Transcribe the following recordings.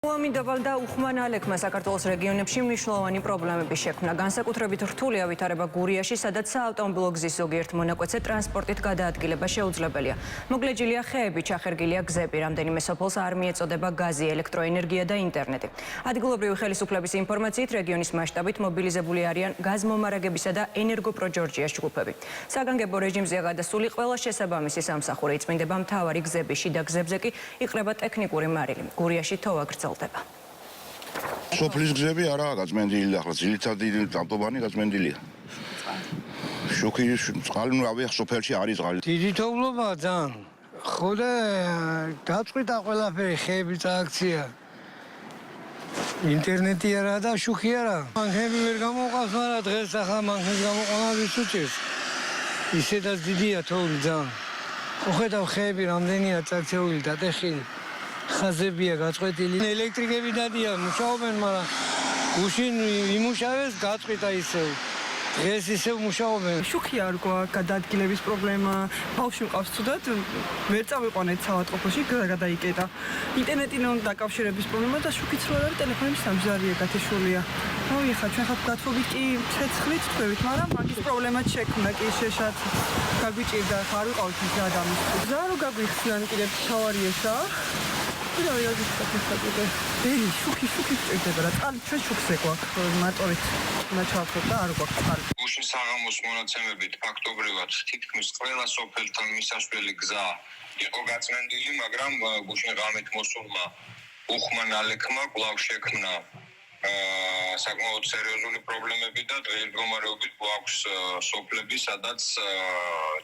მოამინდობამ და უხმანალექმა საქართველოს რეგიონებში მნიშვნელოვანი პრობლემები შექმნა. განსაკუთრებით რთულია ვითარება გურიაში, სადაც საავტომობილო გზის ზოგიერთ მონაკვეთზე ტრანსპორტით გადაადგილება შეუძლებელია. მოგლეჯილია ხეები, ჩახერგილია გზები, რამდენიმე სოფელს არ მიეწოდება გაზი, ელექტროენერგია და ინტერნეტი. ადგილობრივი ხელისუფლების ინფორმაციით, რეგიონის მასშტაბით მობილიზებული არიან გაზმომარაგებისა და ენერგოპროჯორჯიას ჯგუფები. საგანგებო რეჟიმზეა გადასული ყველა შესაბამისი სამსახური, იწმინდება მთავარი გზები, შიდა გზებზე კი იყრება ტექნიკური მარილი. გურიაში თოვა გრძელდება. სოფლის გზები არაა გაწმენდილი და ახლა ძირითადი ავტობანი გაწმენდილია. შუქი წყალი რავია სოფელში არის წყალი. დიდი თოვლობაა ძალიან. ხო და დაწყვიტა ყველაფერი, ხეები წააქცია. ინტერნეტი არა და შუქი არა. მანქანები ვერ გამოყავს, მაგრამ დღეს ახლა მანქანის გამოყვანა ვის უჭირს. ისედაც დიდია თოვლი ძალიან. ხო ხედავ ხეები რამდენია წაქცეული და ტეხილი. ხაზებია გაწყვეტილი. ელექტრიკები დადიან, მუშაობენ, მაგრამ გუშინ იმუშავეს, გაწყვიტა ისევ. დღეს ისევ მუშაობენ. შუქი არ გვაქვს, გადაადგილების პრობლემა. ბავშვი მყავს ცუდად, ვერ წავიყვანეთ საავადმყოფოში, გადაიკეტა. ინტერნეტი დაკავშირების პრობლემა და შუქიც რო არის, ტელეფონების სამზარია გათიშულია. ეხლა ჩვენ ხარ გათხოვით კი ცეცხლით თქვით, მაგრამ მაგის პრობლემაც შექმნა კი შეშად. გაგვიჭირდა, ხარ ვიყავით ის ადამიანს. გზა რო გაგვიხსნან კიდევ თავარიესა. ბერი, შუქი ჭირდება რა, წყალი ჩვენ შუქზე გვაქვს, მატორით ჩავხოთ და არ გვაქვს წყალი. გუშინ საღამოს მონაცემებით ფაქტობრივად თითქმის ყველა სოფელთან მისასვლელი გზა იყო გაწმენდილი, მაგრამ გუშინ ღამით მოსულმა უხმანალექმა კვლავ შექმნა საკმაოდ სერიოზული პრობლემები და დღეს მდგომარეობით გვაქვს სოფლები, სადაც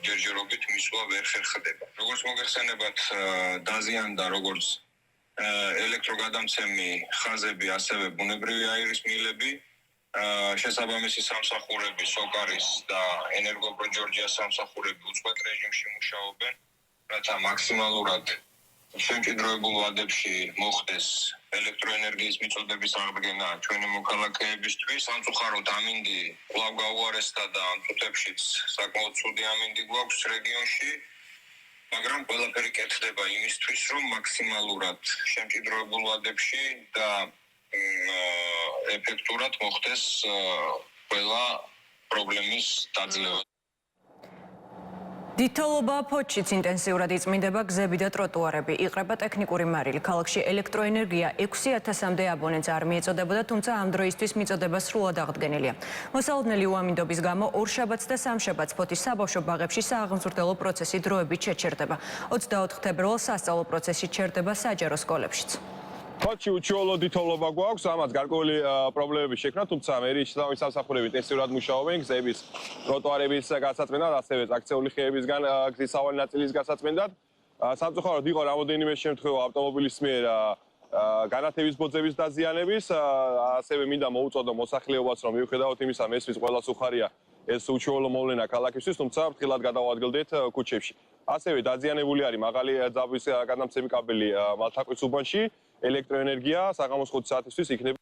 ჯერჯერობით მისვლა ვერ ხერხდება. როგორც მოგეხსენებათ, დაზიანდა როგორც ელექტროგადამცემი ხაზები, ასევე ბუნებრივი აირის მილები, შესაბამისი სამსახურები, სოკარის და ენერგოპროჯორჯიას სამსახურები უწყვეტ რეჟიმში მუშაობენ, რათა მაქსიმალურად შემჭიდროებულ ვადებში მოხდეს ელექტროენერგიის მიწოდების აღდგენა ჩვენი მოქალაქეებისთვის. სამწუხაროდ ამინდი კვლავ გაუარესდა და ამ წუთებშიც საკმაოდ ცუდი ამინდი გვაქვს რეგიონში. მაგრამ ყველაფერი კეთდება იმისთვის, რომ მაქსიმალურად შემჭიდროებულ ვადებში და ეფექტურად მოხდეს ყველა პრობლემის დაძლევა. დიდთოვლობა ფოთშიც ინტენსიურად იწმინდება გზები და ტროტუარები. იყრება ტექნიკური მარილი. ქალაქში ელექტროენერგია 6000-მდე აბონენტს არ მიეწოდებოდა, თუმცა ამ დროისთვის მიწოდება სრულად აღდგენილია. მოსალოდნელი უამინდობის გამო ორშაბათს და სამშაბათს ფოთის საბავშვო ბაღებში სააღმზრდელო პროცესი დროებით შეჩერდება. 24 თებერვალს სასწავლო პროცესი ჩერდება საჯარო სკოლებშიც. ფოთში უჩვეულო დიდთოვლობა გვაქვს, ამაც გარკვეული პრობლემები შექმნა, თუმცა მერიის სამსახურები ინტენსიურად მუშაობენ გზების, ტროტუარების გასაწმენდად, ასევე წაქცეული ხეებისგან გზის სავალი ნაწილის გასაწმენდად. სამწუხაროდ იყო რამოდენიმე შემთხვევა ავტომობილის მიერ განათების ბოძების დაზიანების, ასევე მინდა მოუწოდო მოსახლეობას, რომ მიუხედავად იმისა, მესმის ყველას უხარია ეს უჩვეულო მოვლენა ქალაქისთვის, თუმცა ფრთხილად გადავადგილდეთ ქუჩებში. ასევე დაზიანებული არის მაღალი ძაბვის გადამცემი კაბელი მალთაკვის უბანში. ელექტროენერგია საღამოს 5 საათისთვის იქნება